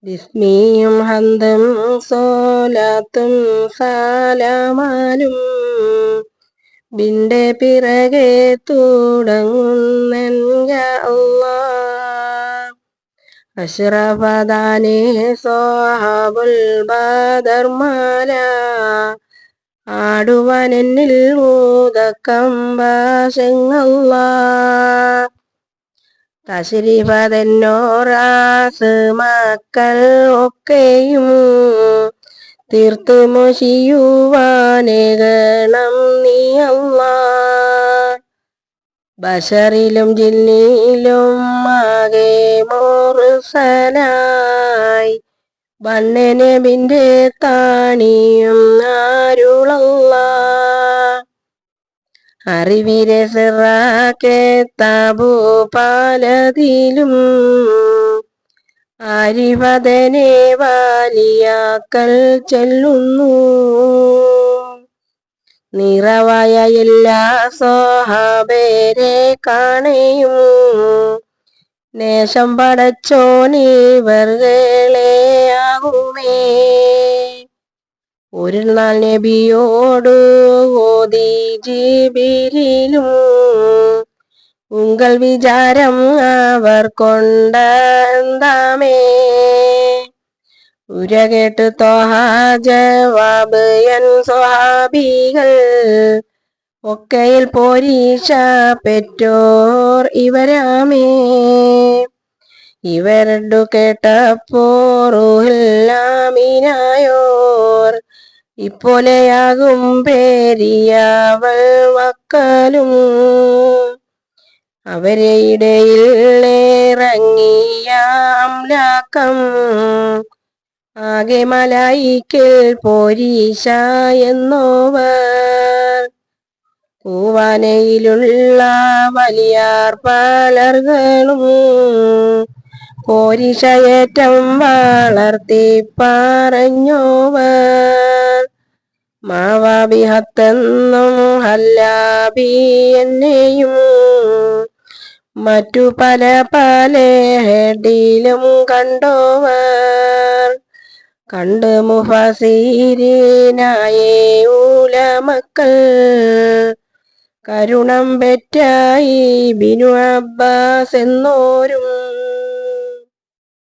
ബിസ്മിയും ഹന്തും സോലാത്തും സാലാമാലും ബിന്റെ പിറകെ തുടങ്ങുന്നൻ യാ അല്ലാഹ്. അഷ്റഫദാനെ സ്വഹാബുൽ ബദർമാല ആടുവാനെന്നിൽ ഊതക്കം ഭാഷങ്ങളല്ലാഹ്. തശ്രീഫതെന്നോറാസ് മക്കൾ ഒക്കെയും തീർത്തു മൊശിയുവാനേകണം നീ അല്ലാഹ്. ബശറിലും ജിന്നിലും ആകെ മുർസലായി ബണ്ണനബിന്റെ താണിയും അരുളല്ലാഹ്. അറിവിരെ സിറാക്കെ താബു പലതിലും ആരിഫതനെ വാലിയാക്കൾ ചെല്ലുന്നു. നിറവായ എല്ലാ സ്വഹാബരെ കാണയും നേശം പടച്ചോനിവർകളെയാകുമേ. ഒരു നാൾ നബിയോട് ഓതി ജിബിരിലും ഉങ്കൾ വിചാരം അവർ കൊണ്ടെന്താമേ. ഉരകേട്ട് ത്വഹ ജവാബ് എൻ സ്വഹാബികൾ ഒക്കയിൽ പോരീശ പെറ്റോർ ഇവരാമേ. ഇവരണ്ടു കേട്ടപ്പോറുഹില്ലാമിനായോർ ഇപ്പോലെയാകും പേരിയവൾ വക്കലും. അവരെ ഇടയിൽ ഇറങ്ങിയ അംലാക്കം ആകെ മലായിക്കിൽ പോരീശ എന്നോവർ. പൂവാനയിലുള്ള വലിയാർ പലർകളും പോരീശയേറ്റം വളർത്തി പറഞ്ഞോവർ. മാവാബിഹത്തെന്നും ഹല്ലാബി എന്നെയും മറ്റു പല പല ഹെഡിലും കണ്ടോവർ. കണ്ട് മുഫസിരീനായേ ഉലമക്കൾ കരുണം പെറ്റായി ബിനു അബ്ബാസ് എന്നോരും